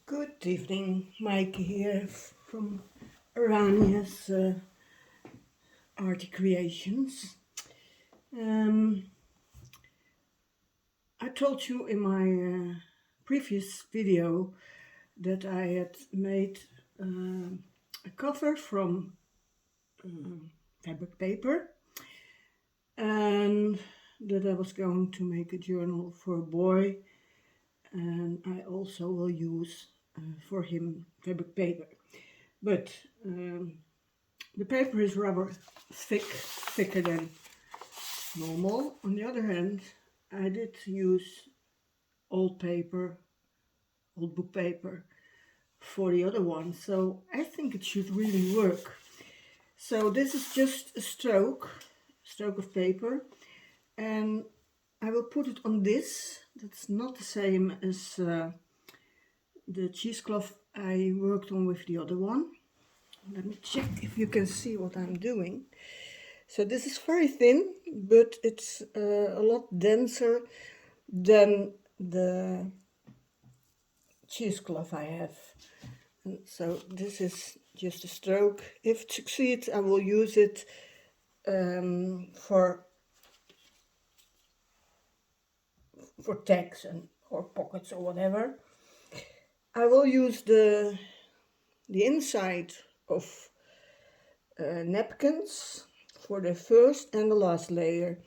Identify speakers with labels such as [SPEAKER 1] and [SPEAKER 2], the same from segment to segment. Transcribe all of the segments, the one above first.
[SPEAKER 1] Good evening, Mike here from Arania's Arty Creations. I told you in my previous video that I had made a cover from fabric paper and that I was going to make a journal for a boy, and I also will use for him fabric paper, but the paper is rather thicker than normal. On the other hand, I did use old book paper for the other one, so I think it should really work. So this is just a stroke of paper, and I will put it on this. That's not the same as the cheesecloth I worked on with the other one. Let me check if you can see what I'm doing. So this is very thin, but it's a lot denser than the cheesecloth I have. And so this is just a stroke. If it succeeds, I will use it for tags or pockets or whatever. I will use the inside of napkins for the first and the last layer.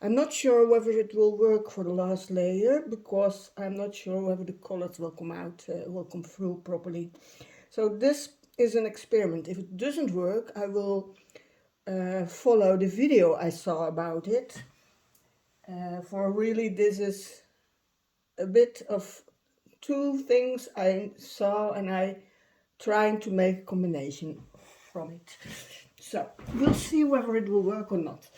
[SPEAKER 1] I'm not sure whether it will work for the last layer because I'm not sure whether the colors will come through properly. So this is an experiment. If it doesn't work, I will follow the video I saw about it. For really, this is a bit of two things I saw, and I trying to make a combination from it. So we'll see whether it will work or not.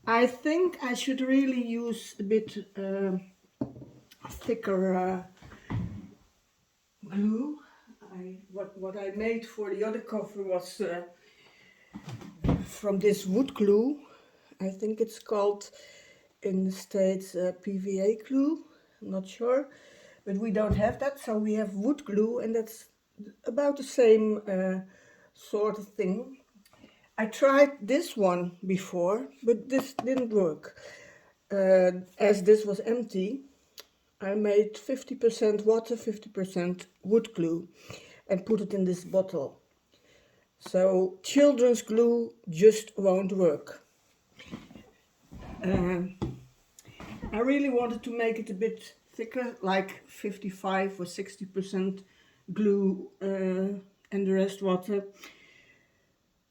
[SPEAKER 1] I think I should really use a bit thicker glue. What I made for the other cover was from this wood glue. I think it's called in the States PVA glue. I'm not sure, but we don't have that, so we have wood glue, and that's about the same sort of thing. I tried this one before, but this didn't work. As this was empty, I made 50% water, 50% wood glue and put it in this bottle. So children's glue just won't work. I really wanted to make it a bit thicker, like 55 or 60% glue and the rest water.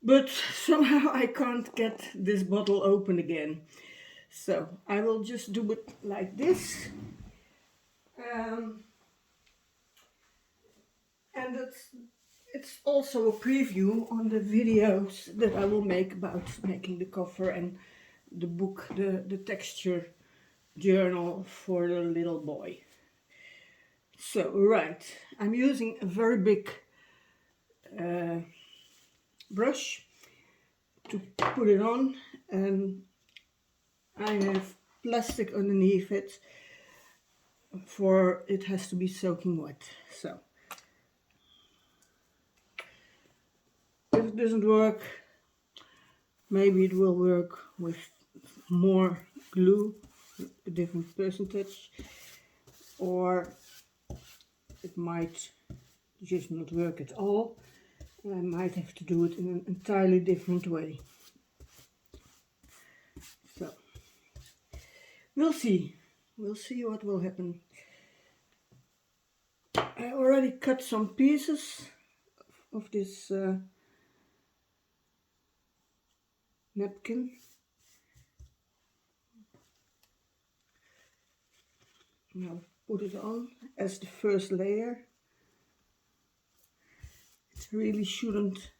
[SPEAKER 1] But somehow I can't get this bottle open again. So I will just do it like this. And it's also a preview on the videos that I will make about making the cover and the book, the texture journal for the little boy. So, right, I'm using a very big brush to put it on, and I have plastic underneath it for it has to be soaking wet. So if it doesn't work, maybe it will work with more glue, a different percentage, or it might just not work at all. I might have to do it in an entirely different way. So we'll see what will happen. I already cut some pieces of this napkin. Now put it on as the first layer. It really shouldn't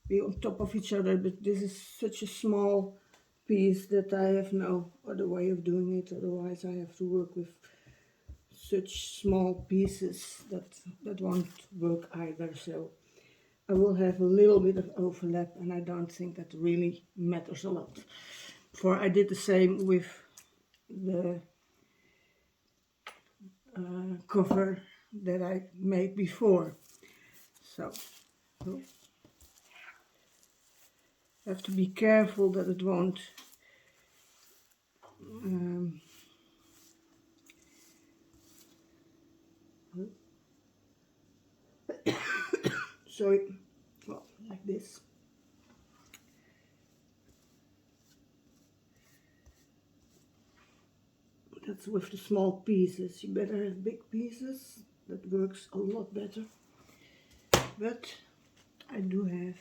[SPEAKER 1] be on top of each other, but this is such a small piece that I have no other way of doing it. Otherwise I have to work with such small pieces that won't work either. So I will have a little bit of overlap, and I don't think that really matters a lot. For I did the same with the cover that I made before. So you have to be careful that it won't so well, like this. That's with the small pieces. You better have big pieces. That works a lot better. But I do have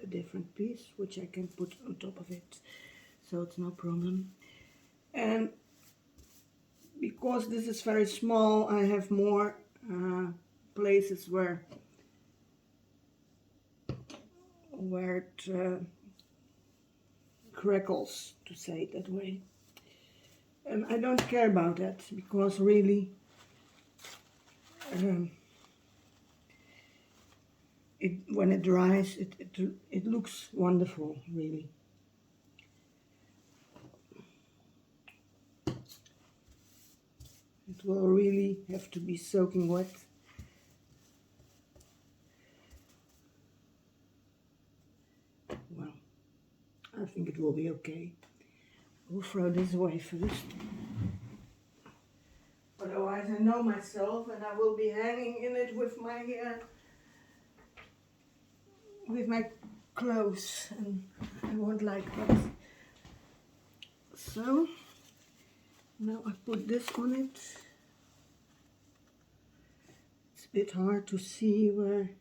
[SPEAKER 1] a different piece which I can put on top of it, so it's no problem. And because this is very small, I have more places where it crackles, to say it that way. And I don't care about that, because really when it dries, it looks wonderful, really. It will really have to be soaking wet. Well, I think it will be okay. We'll throw this away first. Otherwise I know myself and I will be hanging in it with my clothes, and I won't like that. So now I put this on it. It's a bit hard to see where.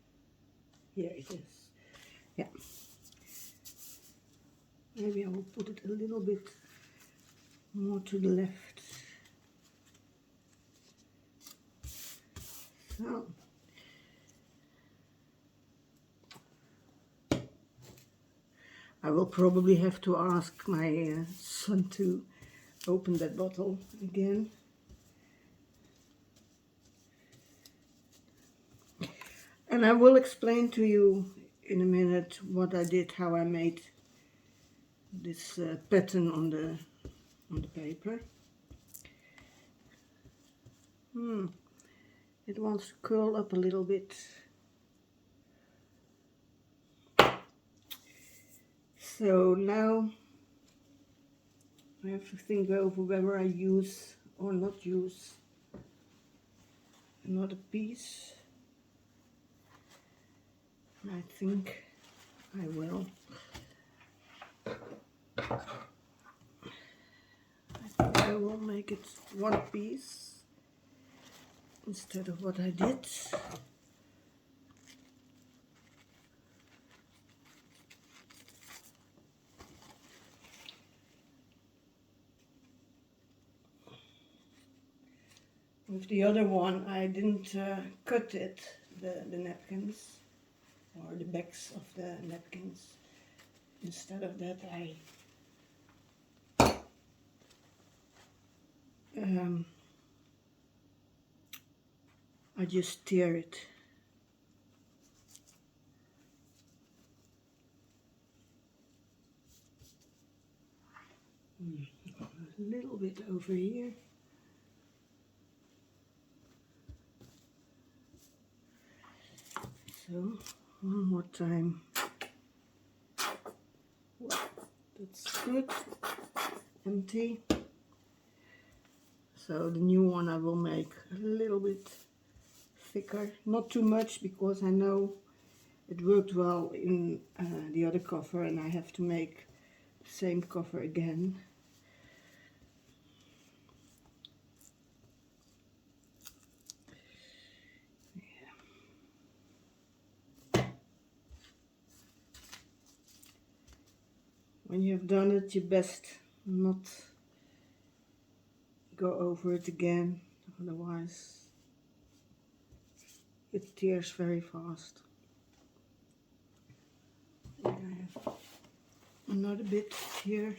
[SPEAKER 1] Here it is. Yeah. Maybe I will put it a little bit more to the left. So. I will probably have to ask my son to open that bottle again. And I will explain to you in a minute what I did, how I made this pattern on the paper. It wants to curl up a little bit. So now I have to think over whether I use or not use another piece. I think I will. I think I will make it one piece instead of what I did. With the other one, I didn't cut it, the napkins, or the backs of the napkins. Instead of that, I just tear it. A little bit over here. So, one more time. Well, that's good. Empty. So the new one I will make a little bit thicker. Not too much, because I know it worked well in the other cover and I have to make the same cover again. When you have done it, you best not go over it again, otherwise it tears very fast. And I have another bit here.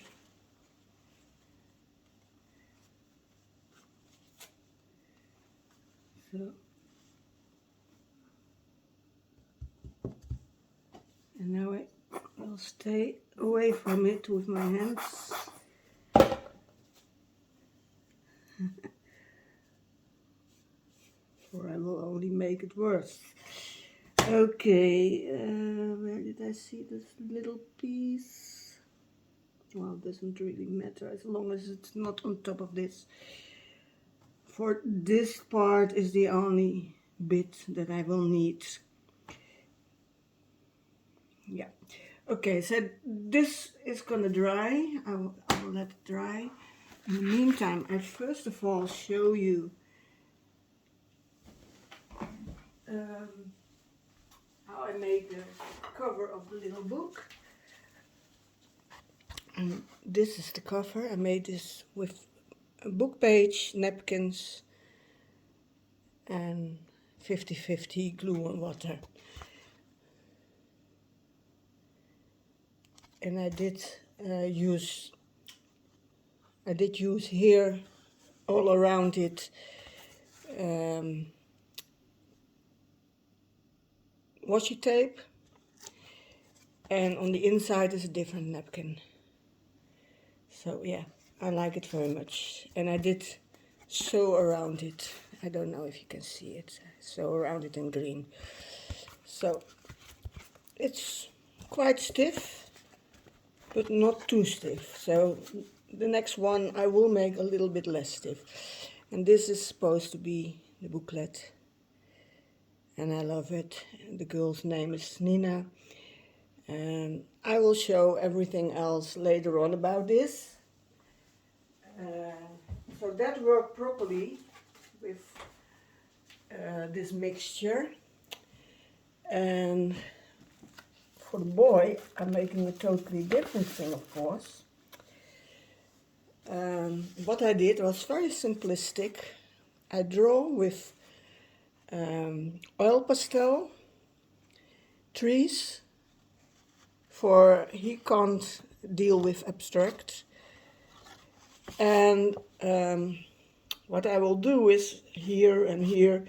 [SPEAKER 1] So, and now I will stay away from it with my hands. For I will only make it worse. Okay, where did I see this little piece? Well, it doesn't really matter as long as it's not on top of this. For this part is the only bit that I will need. Yeah. Okay, so this is gonna dry. I will let it dry. In the meantime, I first of all show you how I made the cover of the little book. And this is the cover. I made this with a book page, napkins, and 50-50 glue and water. And I did use here all around it washi tape, and on the inside is a different napkin. So yeah, I like it very much. And I did sew around it. I don't know if you can see it. Sew around it in green. So it's quite stiff, but not too stiff. So the next one I will make a little bit less stiff. And this is supposed to be the booklet. And I love it. The girl's name is Nina. And I will show everything else later on about this. So that worked properly with this mixture. And for the boy, I'm making a totally different thing, of course. What I did was very simplistic. I draw with oil pastel trees, for he can't deal with abstract. And what I will do is here and here,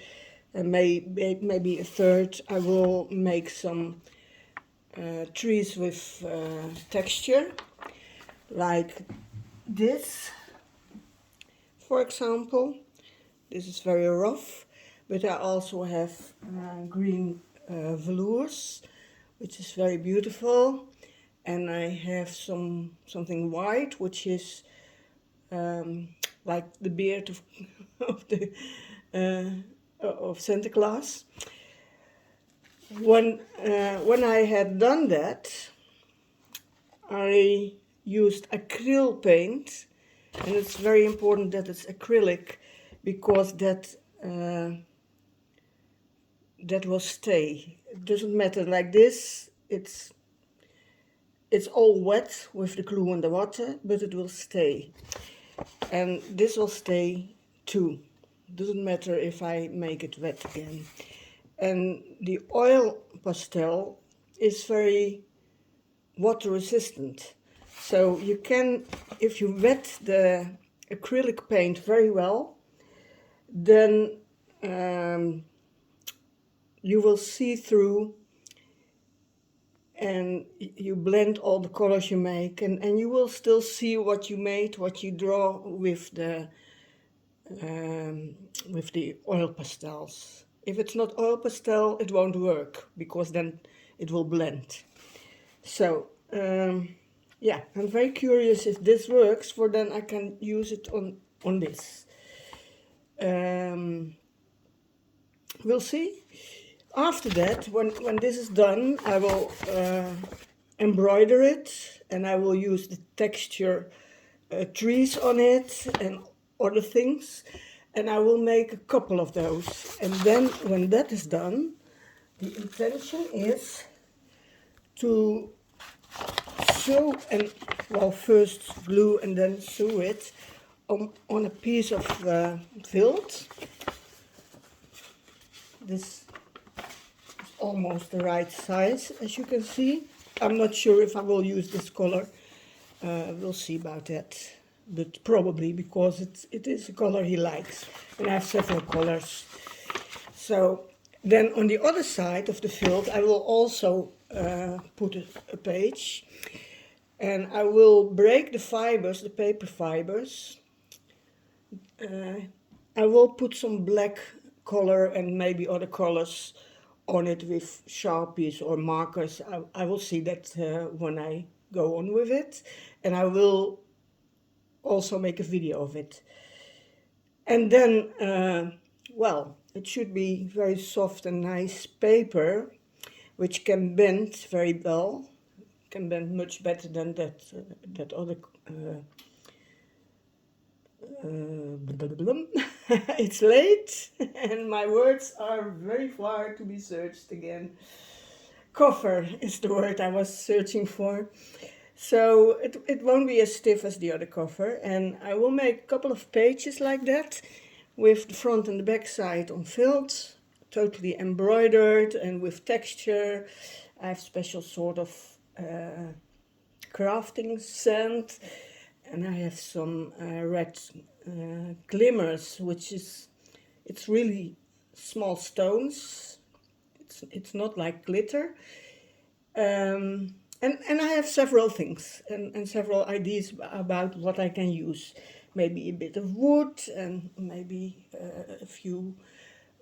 [SPEAKER 1] and maybe a third, I will make some trees with texture, like this, for example. This is very rough, but I also have green velours, which is very beautiful, and I have something white, which is like the beard of Santa Claus. When I had done that, I used acrylic paint, and it's very important that it's acrylic, because that will stay. It doesn't matter like this. It's all wet with the glue and the water, but it will stay. And this will stay too. Doesn't matter if I make it wet again. And the oil pastel is very water resistant. So you can, if you wet the acrylic paint very well, then you will see through, and you blend all the colors you make, and you will still see what you made, what you draw with the oil pastels. If it's not oil pastel, it won't work, because then it will blend. So yeah, I'm very curious if this works, for then I can use it on this. We'll see. After that, when this is done, I will embroider it, and I will use the texture trees on it and other things, and I will make a couple of those. And then when that is done, the intention is to sew, and well, first glue and then sew it on a piece of felt. This is almost the right size, as you can see. I'm not sure if I will use this color. We'll see about that, but probably, because it is a color he likes, and I have several colors. So then on the other side of the felt, I will also put a page, and I will break the fibers, the paper fibers. I will put some black color and maybe other colors on it with Sharpies or markers. I will see that when I go on with it, and I will also make a video of it. And then, well, it should be very soft and nice paper, which can bend very well, can bend much better than that other. It's late and my words are very far to be searched again. Cover is the word I was searching for. So it won't be as stiff as the other cover, and I will make a couple of pages like that with the front and the back side on felt, totally embroidered and with texture. I have special sort of crafting sand, and I have some red glimmers, which is, it's really small stones. It's not like glitter. And I have several things and several ideas about what I can use. Maybe a bit of wood and maybe a few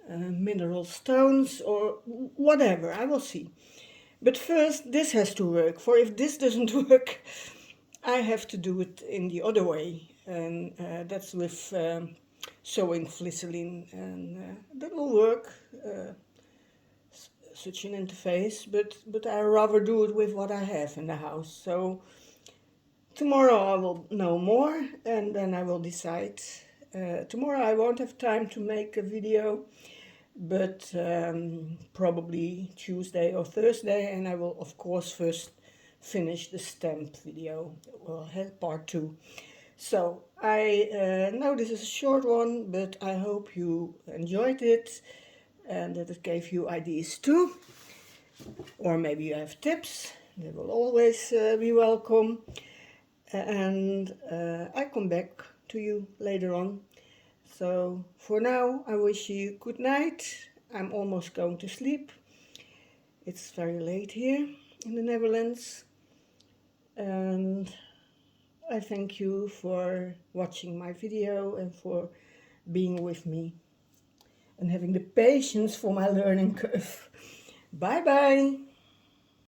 [SPEAKER 1] mineral stones or whatever. I will see. But first, this has to work. For if this doesn't work, I have to do it in the other way. And that's with sewing Flisseline. And that will work. Such an interface, but I rather do it with what I have in the house. So tomorrow I will know more and then I will decide. Tomorrow I won't have time to make a video, but probably Tuesday or Thursday, and I will of course first finish the stamp video. We'll have part 2. So I know this is a short one, but I hope you enjoyed it and that it gave you ideas too, or maybe you have tips. They will always be welcome, and I come back to you later on. So for now I wish you good night. I'm almost going to sleep. It's very late here in the Netherlands, and I thank you for watching my video and for being with me and having the patience for my learning curve. Bye bye.